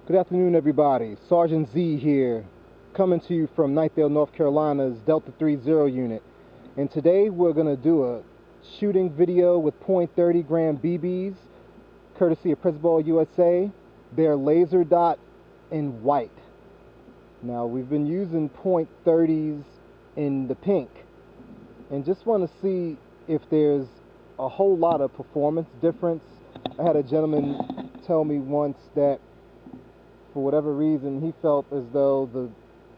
Good afternoon, everybody. Sergeant Z here, coming to you from Knightdale, North Carolina's Delta 3-0 unit. And today we're going to do a shooting video with .30 gram BBs, courtesy of Principal USA. They're laser dot in white. Now, we've been using .30s in the pink, and just want to see if there's a whole lot of performance difference. I had a gentleman tell me once that for whatever reason he felt as though the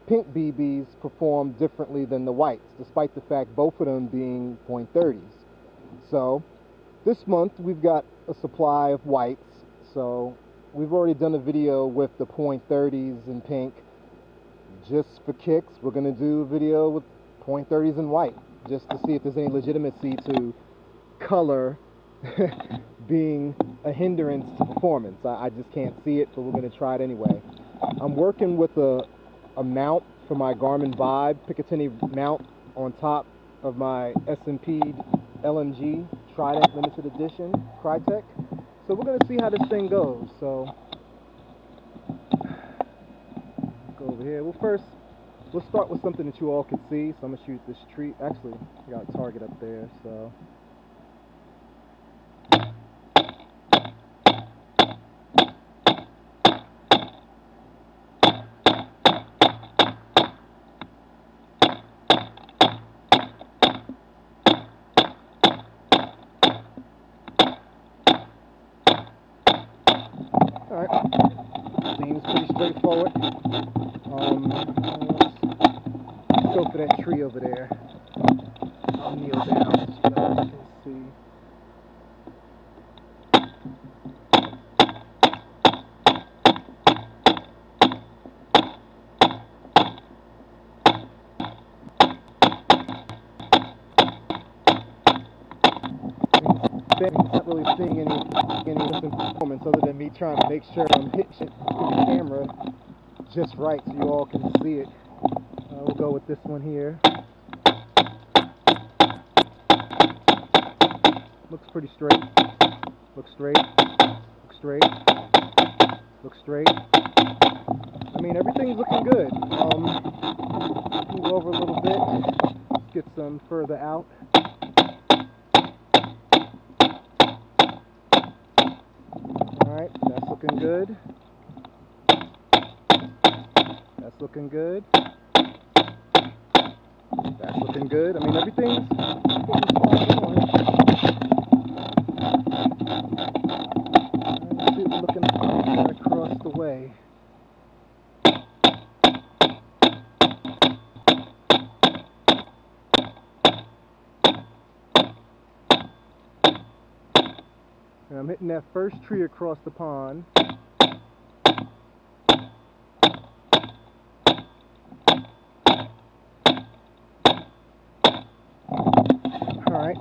pink BBs performed differently than the whites, despite the fact both of them being .30s. So this month we've got a supply of whites, so we've already done a video with the .30s in pink. Just for kicks, we're going to do a video with .30s in white, just to see if there's any legitimacy to color being a hindrance to performance. I just can't see it, but we're going to try it anyway. I'm working with a mount for my Garmin Vibe Picatinny mount on top of my SMP'ed LMG Trident limited edition Krytac. So we're going to see how this thing goes. So go over here. Well, first we'll start with something that you all can see. So I'm going to shoot this tree. Actually, I got a target up there, so seems pretty straightforward. Let's go for that tree over there. I'll kneel down so you guys can see. I'm not really seeing any performance other than me trying to make sure I'm hitting the camera just right so you all can see it. We'll go with this one here. Looks pretty straight. Looks straight. Looks straight. Looks straight. I mean, everything's looking good. Move over a little bit. Let's get some further out. Alright, that's looking good. That's looking good. That's looking good. I mean, everything's looking across the way. And I'm hitting that first tree across the pond. Alright,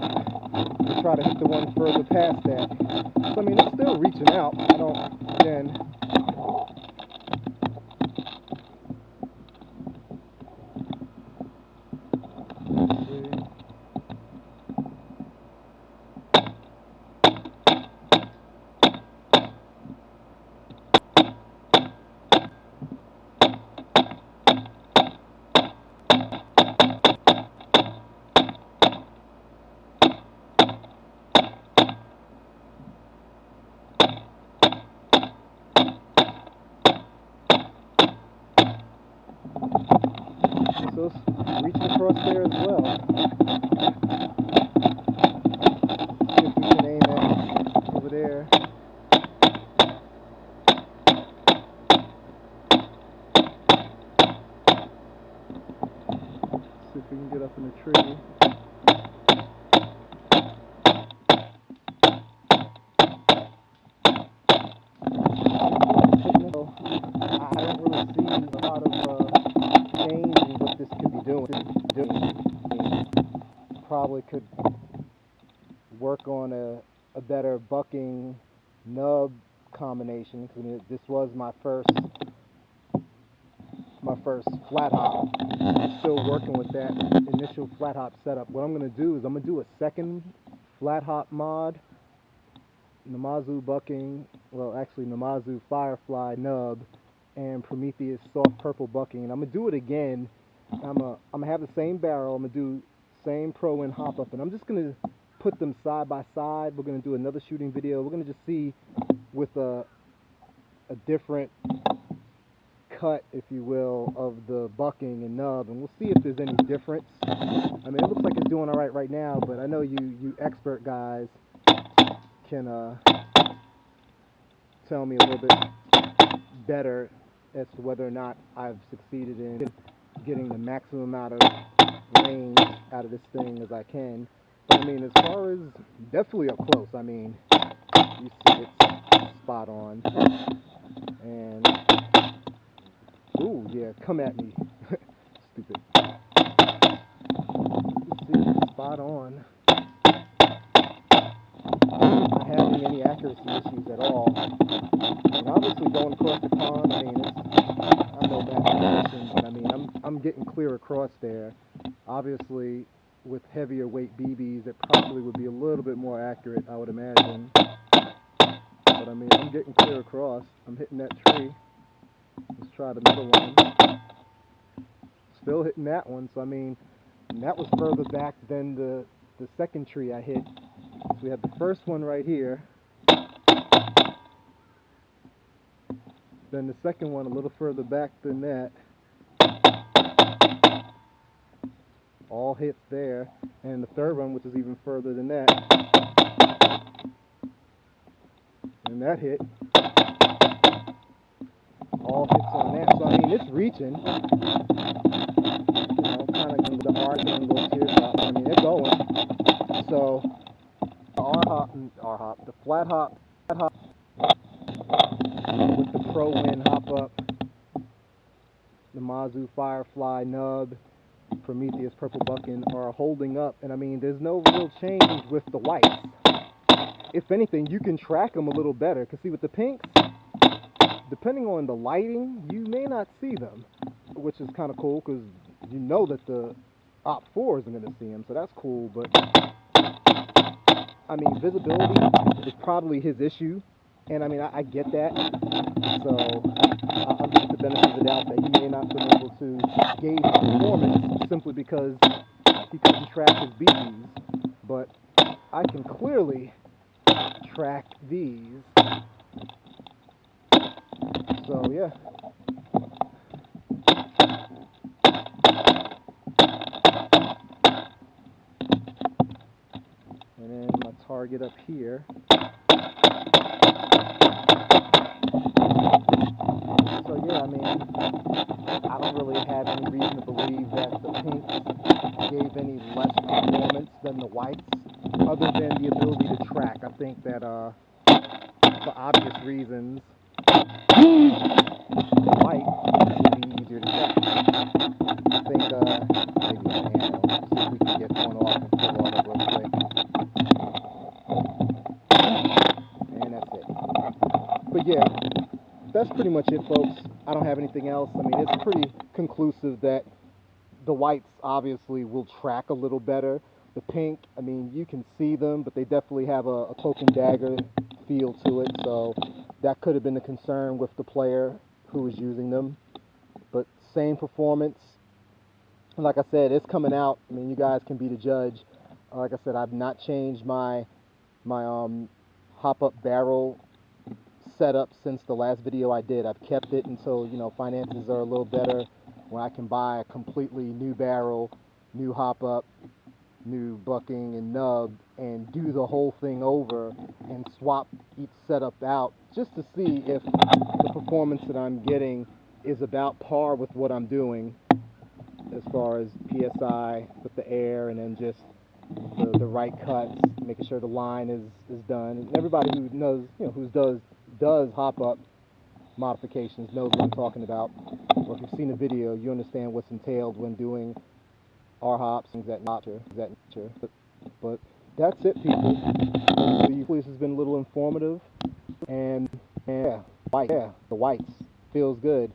we'll try to hit the one further past that. So, I mean, it's still reaching out. I don't, again, let's see. So it's reaching across there as well. See if we can aim it over there. See if we can get up in the tree. I don't really see a lot of change in what this could be doing. Probably could work on a better bucking nub combination, because this was my first flat hop. I'm still working with that initial flat hop setup. What I'm going to do is I'm going to do a second flat hop mod Namazu bucking, well actually Namazu Firefly nub and Prometheus soft purple bucking. And I'm gonna do it again. I'm gonna have the same barrel. I'm gonna do same pro and hop up, and I'm just gonna put them side by side. We're gonna do another shooting video. We're gonna just see with a different cut, if you will, of the bucking and nub, and we'll see if there's any difference. I mean, it looks like it's doing all right now, but I know you expert guys can tell me a little bit better as to whether or not I've succeeded in getting the maximum amount of range out of this thing as I can. But I mean, as far as definitely up close, I mean, you see it's spot on. And ooh, yeah, come at me, stupid. You see it's spot on. Not having any accuracy issues at all. And obviously going across the pond, I mean, I'm no mathematician, but I mean, I'm getting clear across there. Obviously, with heavier weight BBs, it probably would be a little bit more accurate, I would imagine. But I mean, I'm getting clear across. I'm hitting that tree. Let's try another one. Still hitting that one. So I mean, that was further back than the second tree I hit. So we have the first one right here. Then the second one a little further back than that. All hits there. And the third one, which is even further than that. And that hit. All hits on that. So I mean, it's reaching. You know, kind of into the arc and little tear drop. I mean, it's going. So the flat hop with the Pro Win hop up, the Mazu Firefly nub, Prometheus purple bucking are holding up, and I mean, there's no real change with the whites. If anything, you can track them a little better. Cause see, with the pinks, depending on the lighting, you may not see them, which is kind of cool, because you know that the Op4 isn't going to see them, so that's cool. But I mean, visibility is probably his issue, and I mean, I get that. So I'll give the benefit of the doubt that he may not have been able to gauge performance simply because he couldn't track his BBs, but I can clearly track these. So yeah. And then my target up here. So yeah, I mean, I don't really have any reason to believe that the pinks gave any less performance than the whites, other than the ability to track. I think that for obvious reasons, the white would be easier to track. I think maybe a nano. See if we can get one off and pull on it real quick. And that's it. But yeah, that's pretty much it, folks. I don't have anything else. I mean, it's pretty conclusive that the whites obviously will track a little better. The pink, I mean, you can see them, but they definitely have a cloak and dagger feel to it. So that could have been the concern with the player who was using them. But same performance. And like I said, it's coming out. I mean, you guys can be the judge. Like I said, I've not changed my hop-up barrel setup since the last video I did. I've kept it until, you know, finances are a little better, when I can buy a completely new barrel, new hop-up, new bucking and nub, and do the whole thing over and swap each setup out just to see if the performance that I'm getting is about par with what I'm doing as far as PSI with the air, and then just the right cuts, making sure the line is done. And everybody who knows, you know, who does hop up modifications knows what I'm talking about. Or if you've seen the video, you understand what's entailed when doing R hops, things that nature. But that's it, people. Hopefully this has been a little informative. And yeah, the whites feels good.